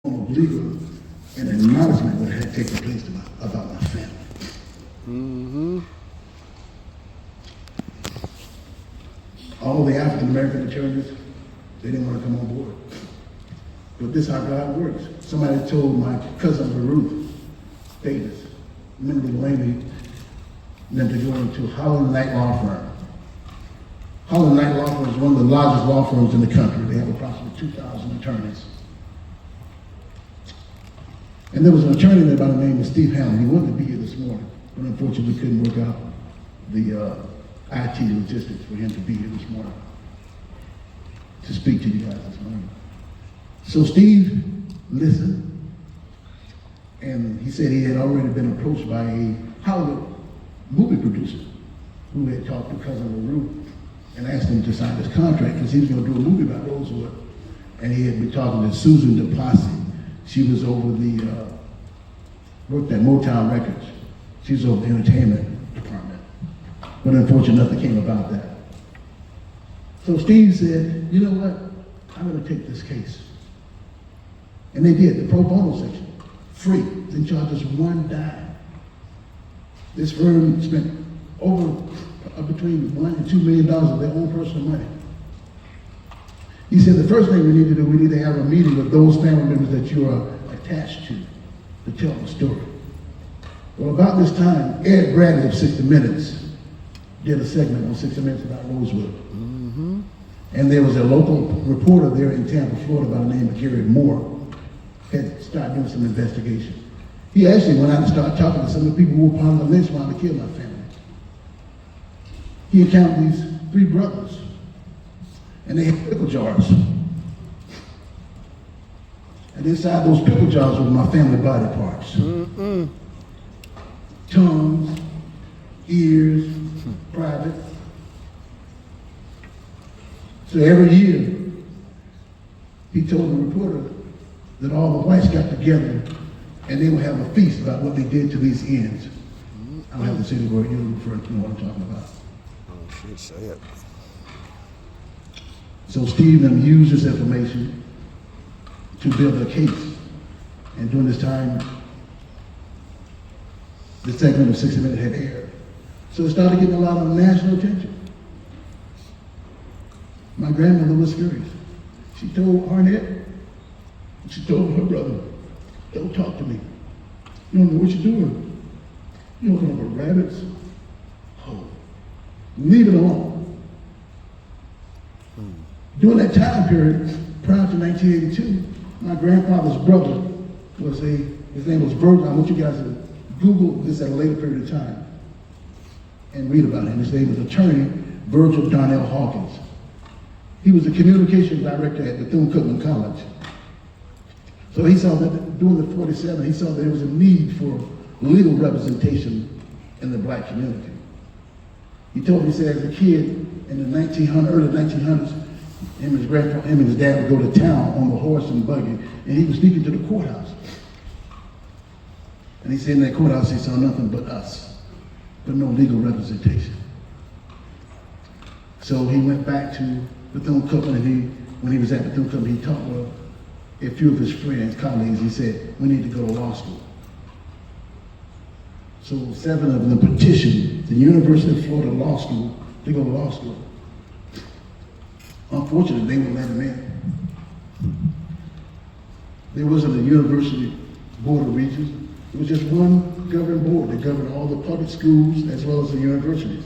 of legal and acknowledgement that had taken place about my family. Mm-hmm. All the African American attorneys, they didn't want to come on board. But this is how God works. Somebody told my cousin Ruth Davis, Mindy Laney, them to go into Holland Knight Law Firm. Holland Knight Law Firm is one of the largest law firms in the country. They have approximately 2,000 attorneys. And there was an attorney there by the name of Steve Hamlin. He wanted to be here this morning, but unfortunately we couldn't work out the IT logistics for him to be here this morning to speak to you guys this morning. So Steve listened, and he said he had already been approached by a Hollywood movie producer who had talked to Cousin LaRue and asked him to sign this contract because he was going to do a movie about Rosewood. And he had been talking to Susan DePlacy. She was over worked at Motown Records. She was over the entertainment department. But unfortunately, nothing came about that. So Steve said, you know what? I'm going to take this case. And they did, the pro bono section, free. Didn't charge us one dime. This firm spent over between $1 and $2 million of their own personal money. He said the first thing we need to do, we need to have a meeting with those family members that you are attached to tell the story. Well, about this time, Ed Bradley of 60 Minutes did a segment on 60 Minutes about Rosewood. Mm-hmm. And there was a local reporter there in Tampa, Florida by the name of Gary Moore, had started doing some investigation. He actually went out and started talking to some of the people who were part of the lynch mob to kill my family. He encountered these 3 brothers, and they had pickle jars. And inside those pickle jars were my family body parts. Mm-mm. Tongues, ears, private. So every year, he told the reporter that all the whites got together and they would have a feast about what they did to these ends. I don't have to say the word, you refer to what I'm talking about. Oh, shit, say it. So Steve and them used this information to build a case. And during this time, the segment of 60 Minutes had aired. So it started getting a lot of national attention. My grandmother was furious. She told Arnett, she told her brother, don't talk to me. You don't know what you're doing. You don't know about rabbits. Oh, leave it alone. During that time period, prior to 1982, my grandfather's brother was his name was Virgil. I want you guys to Google this at a later period of time and read about him. His name was attorney Virgil Darnell Hawkins. He was the communications director at Bethune-Cookman College. So he saw that during the 47, he saw that there was a need for legal representation in the black community. He told me, he said, as a kid in the early 1900s, him and his dad would go to town on the horse and buggy, and he was speaking to the courthouse. And he said in that courthouse, he saw nothing but us, but no legal representation. So he went back to Bethune-Cookman, and when he was at Bethune-Cookman, he talked with a few of his friends, colleagues. He said, we need to go to law school. So 7 of them petitioned the University of Florida Law School to go to law school. Unfortunately, they wouldn't let him in. There wasn't a university board of regents. It was just one governing board that governed all the public schools as well as the universities.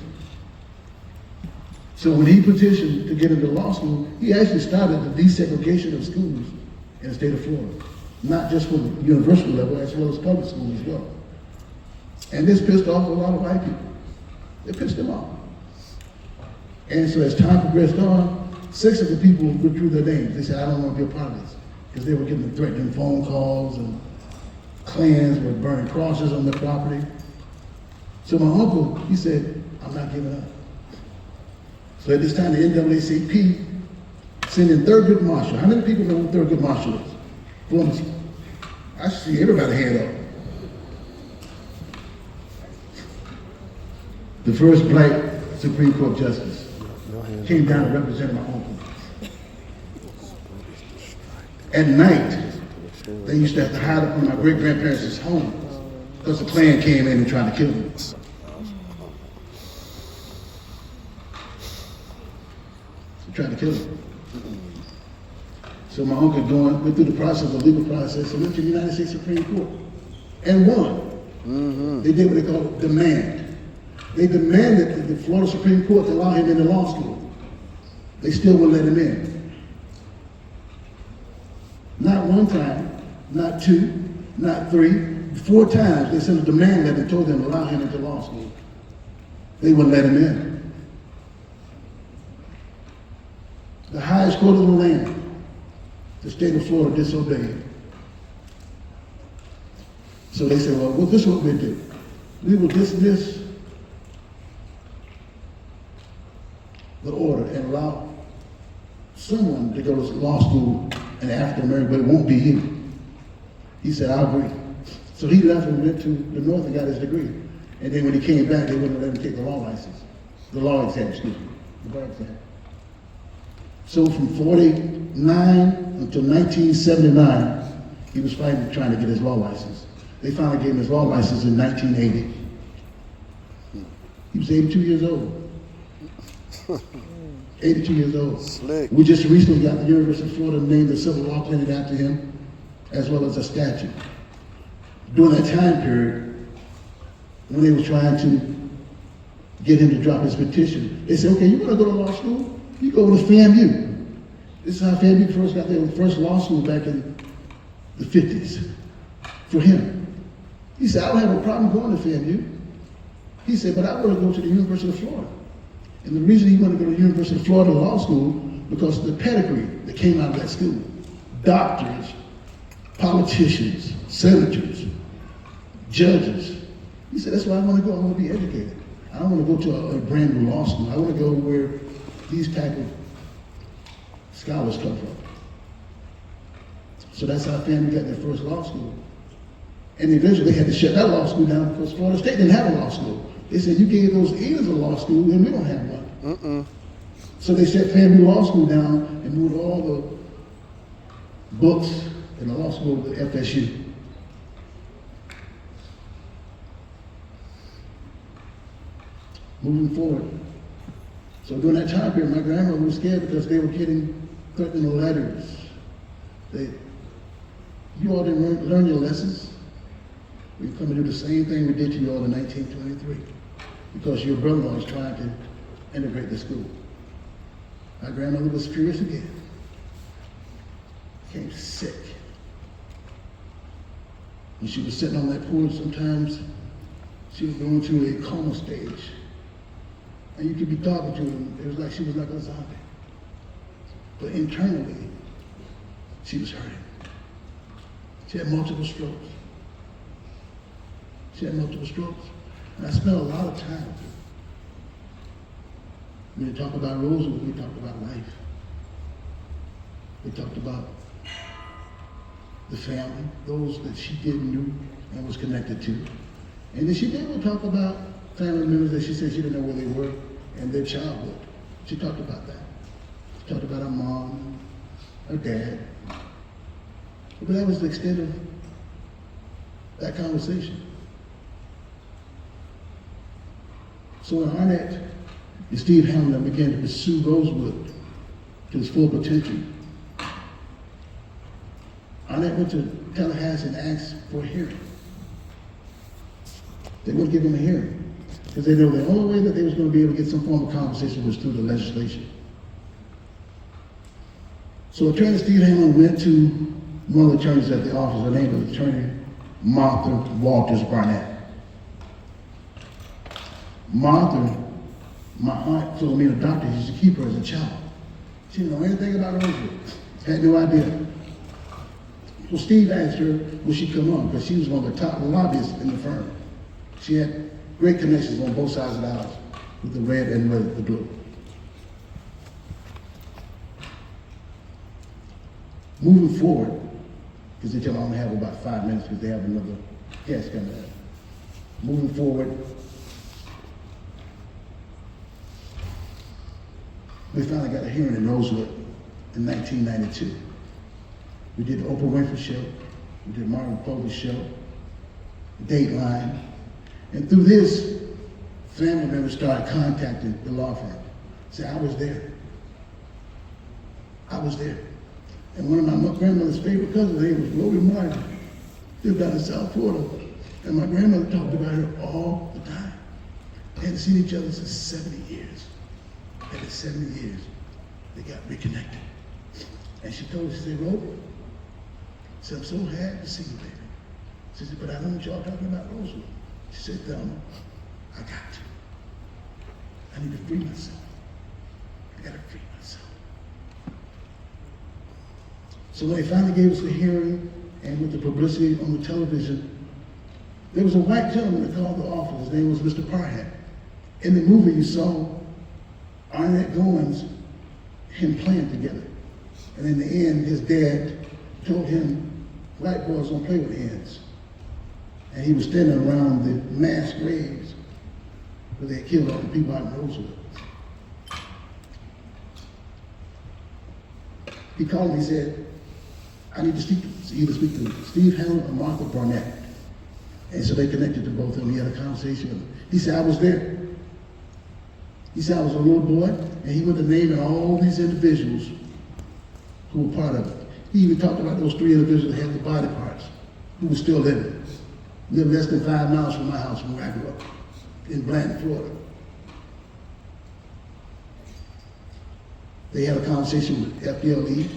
So when he petitioned to get into law school, he actually started the desegregation of schools in the state of Florida. Not just from the university level, as well as public schools as well. And this pissed off a lot of white people. It pissed them off. And so as time progressed on, 6 of the people withdrew their names. They said, I don't want to be a part of this. Because they were getting threatening phone calls and clans were burning crosses on their property. So my uncle, he said, I'm not giving up. So at this time, the NAACP sent in Thurgood Marshall. How many people know who Thurgood Marshall is? Former, I see everybody hand up. The first black Supreme Court justice came down to represent my uncle. At night, They used to have to hide up in my great-grandparents' home because the Klan came in and tried to kill them. They tried to kill them. So my uncle went through the process, the legal process, and went to the United States Supreme Court and won. They did what they call demand. They demanded that the Florida Supreme Court to allow him into law school. They still wouldn't let him in. Not one time, not two, not three, 4 times they sent a demand letter and told them to allow him into law school. They wouldn't let him in. The highest court of the land, the state of Florida, disobeyed. So they said, well, this is what we'll do. We will dismiss the order and allow someone to go to law school, and African American, but it won't be you. He said, I agree. So he left and went to the North and got his degree. And then when he came back, they wouldn't let him take the law license. The law exam, excuse me. The bar exam. So from 49 until 1979, he was fighting, trying to get his law license. They finally gave him his law license in 1980. He was 82 years old. 82 years old. Slick. We just recently got the University of Florida named the Civil Law Clinic after him, as well as a statue. During that time period, when they were trying to get him to drop his petition, they said, okay, you want to go to law school? You go to FAMU. This is how FAMU first got their first law school back in the 50s. For him. He said, I don't have a problem going to FAMU. He said, but I want to go to the University of Florida. And the reason he wanted to go to the University of Florida Law School, because of the pedigree that came out of that school. Doctors, politicians, senators, judges. He said, that's why I want to go. I want to be educated. I don't want to go to a brand new law school. I want to go where these type of scholars come from. So that's how family got their first law school. And eventually they had to shut that law school down because Florida State didn't have a law school. They said, you gave those ears a law school and we don't have one. So they shut family law school down and moved all the books in the law school to FSU. Moving forward. So during that time period, my grandmother was scared because they were getting threatening letters. You all didn't learn your lessons. We come to do the same thing we did to you all in 1923 because your brother-in-law was trying to integrate the school. My grandmother was furious again. Became sick. When she was sitting on that porch, sometimes she was going through a coma stage. And you could be talking to her, it was like she was like a zombie. But internally, she was hurting. She had multiple strokes. And I spent a lot of time with her. When we talked about Rosewood, we talked about life. We talked about the family, those that she didn't know and was connected to. And then she did talk about family members that she said she didn't know where they were and their childhood. She talked about that. She talked about her mom, her dad. But that was the extent of that conversation. So when Arnett and Steve Hamlin began to pursue Rosewood to its full potential, Arnett went to Tallahassee and asked for a hearing. They wouldn't give him a hearing because they know the only way that they was going to be able to get some form of compensation was through the legislation. So Attorney Steve Hamlin went to one of the attorneys at the office. Her name was Attorney Martha Walters Barnett. Martha, my aunt Philomena Doctor, used to keep her as a child. She didn't know anything about Rosewood. Had no idea. So Steve asked her, would she come on? Because she was one of the top lobbyists in the firm. She had great connections on both sides of the aisle with the red and the blue. Moving forward, because they tell me I only have about 5 minutes because they have another guest coming in. Moving forward, we finally got a hearing in Rosewood in 1992. We did the Oprah Winfrey Show. We did Martin Pope's show, Dateline. And through this, family members started contacting the law firm. Say, I was there. I was there. And one of my grandmother's favorite cousins, her name was Glory Martin, lived down in South Florida. And my grandmother talked about her all the time. They hadn't seen each other since 70 years. And in 70 years, they got reconnected. And she told us, she said, Rob, she said, I'm so happy to see you, baby. She said, but I know what y'all talking about Rosewood. She said, Thelma, I got to. I need to free myself. I got to free myself. So when they finally gave us a hearing, and with the publicity on the television, there was a white gentleman that called the office. His name was Mr. Parham. In the movie, you saw Arnett Goins, him playing together. And in the end, his dad told him, black boys don't play with hands. And he was standing around the mass graves where they killed all the people out in Rosewood. He called me, he said, I need to either speak to Steve Hamlin or Martha Barnett. And so they connected to both of them. He had a conversation with them. He said, I was there. He said, I was a little boy, and he went to naming all these individuals who were part of it. He even talked about those 3 individuals that had the body parts, who were still living. Lived less than 5 miles from my house from where I grew up, in Blanton, Florida. They had a conversation with FDLE,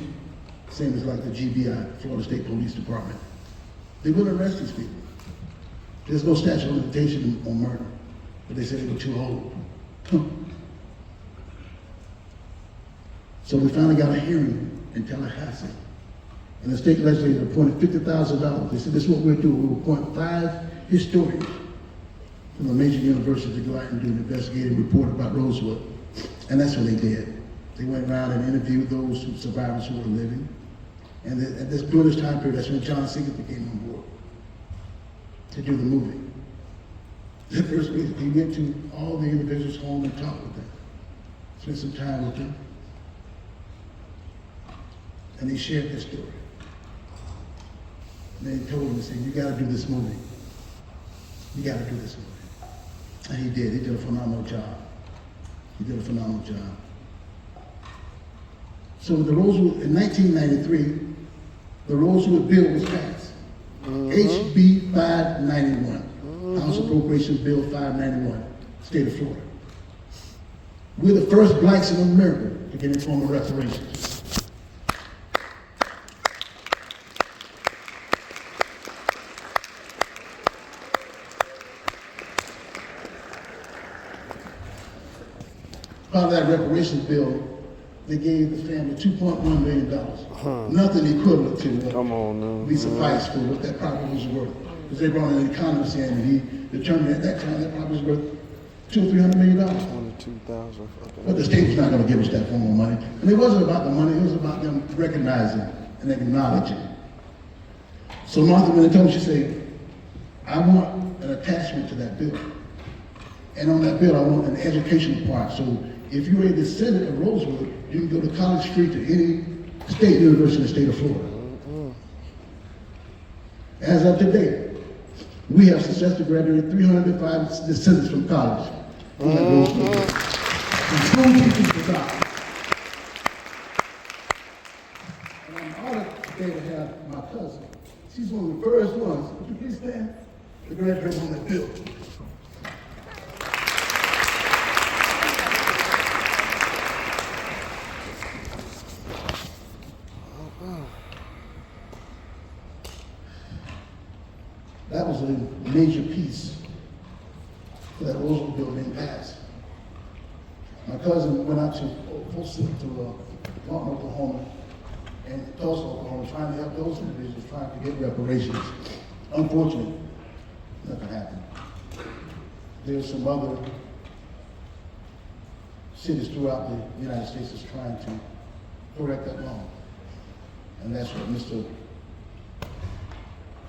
same as like the GBI, Florida State Police Department. They wouldn't arrest these people. There's no statute of limitation on murder, but they said they were too old. So we finally got a hearing in Tallahassee, and the state legislature appointed $50,000. They said, this is what we'll do. We'll appoint 5 historians from a major university to go out and do an investigative report about Rosewood. And that's what they did. They went around and interviewed those survivors who were living. And at this during this time period, that's when John Singleton came on board to do the movie. The first week, he went to all the individuals' home and talked with them, spent some time with them, and they shared their story. And they told him, they said, you gotta do this movie. You gotta do this movie. And he did. He did a phenomenal job. He did a phenomenal job. So the Rosewood, in 1993, the Rosewood bill was passed. HB 591, House Appropriations Bill 591, State of Florida. We're the first blacks in America to get informal reparations. Part of that reparations bill, they gave the family $2.1 million. Nothing equivalent to what we suffice for what that property was worth. Because they brought in an economist in, and he determined at that time that property was worth $200 or $300 million. $22,000. But the state was not going to give us that form of money. And it wasn't about the money, it was about them recognizing and acknowledging. So Martha, when they told me, she said, I want an attachment to that bill. And on that bill, I want an educational part. So if you're a descendant of Rosewood, you can go to College Street to any state university in the state of Florida. As of today, we have successfully graduated 305 descendants from college. And school teachers without. And I'm honored today to have my cousin. She's one of the first ones, would you please stand, to graduate on that bill. That was a major piece for that Rosewood bill being passed. My cousin went out to Fulton, to Fulton, Oklahoma, and Tulsa, Oklahoma, trying to help those individuals trying to get reparations. Unfortunately, nothing happened. There's some other cities throughout the United States that's trying to correct that wrong. And that's what Mr.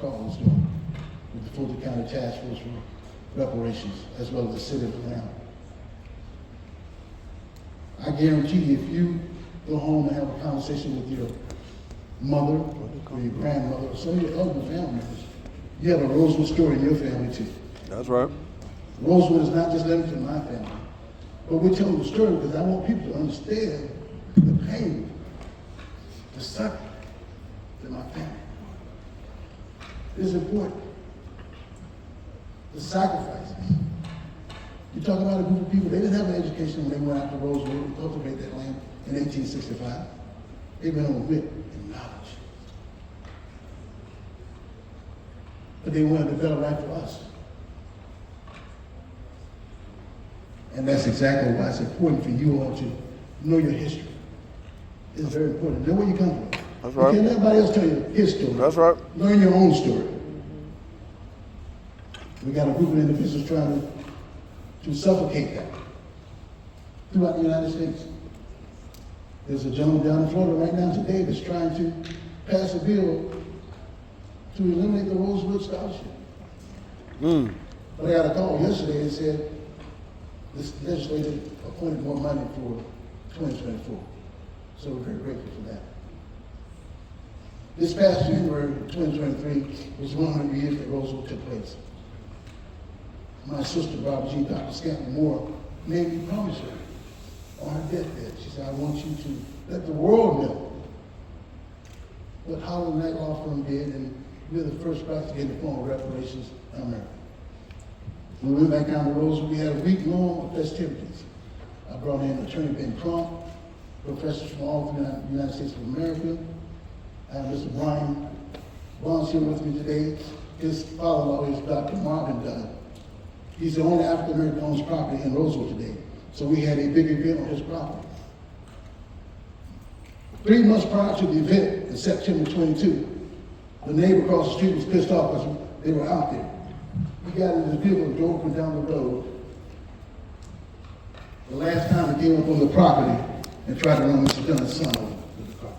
Coleman was doing with the Fulton County Task Force for reparations, as well as the city of Atlanta. I guarantee you, if you go home and have a conversation with your mother or your grandmother or some of your other family members, you have a Rosewood story in your family too. That's right. Rosewood is not just limited to my family, but we're telling the story because I want people to understand the pain, the suffering that my family is important. The sacrifices. You talk about a group of people, they didn't have an education when they went out to Rosewood and cultivate that land in 1865. They went on wit and knowledge. But they wanted to develop right for us. And that's exactly why it's important for you all to know your history. It's very important. Know where you come from. That's right. You can't let everybody else tell you his story. That's right. Learn your own story. We got a group of individuals trying to suffocate that throughout the United States. There's a gentleman down in Florida right now today that's trying to pass a bill to eliminate the Rosewood Scholarship. But I got a call yesterday and said this legislature appointed more money for 2024. So we're very grateful for that. This past January 2023 was 100 years that Rosewood took place. My sister, Dr. Scantling Moore, made me promise her on her deathbed. She said, I want you to let the world know what Holland Knight Law Firm did, and we're the first black to get the form of reparations in America. When we went back down to Rosewood, we had a week long of festivities. I brought in Attorney Ben Crump, professors from all through the United States of America. I have Mr. Brian Bonds here with me today. His father-in-law is Dr. Marvin Dunn. He's the only African-American owns property in Rosewood today. So we had a big event on his property. 3 months prior to the event, in September 22, the neighbor across the street was pissed off because they were out there. He got in his vehicle and drove up and down the road. The last time he came up on the property and tried to run Mr. Dunn's son over with the car.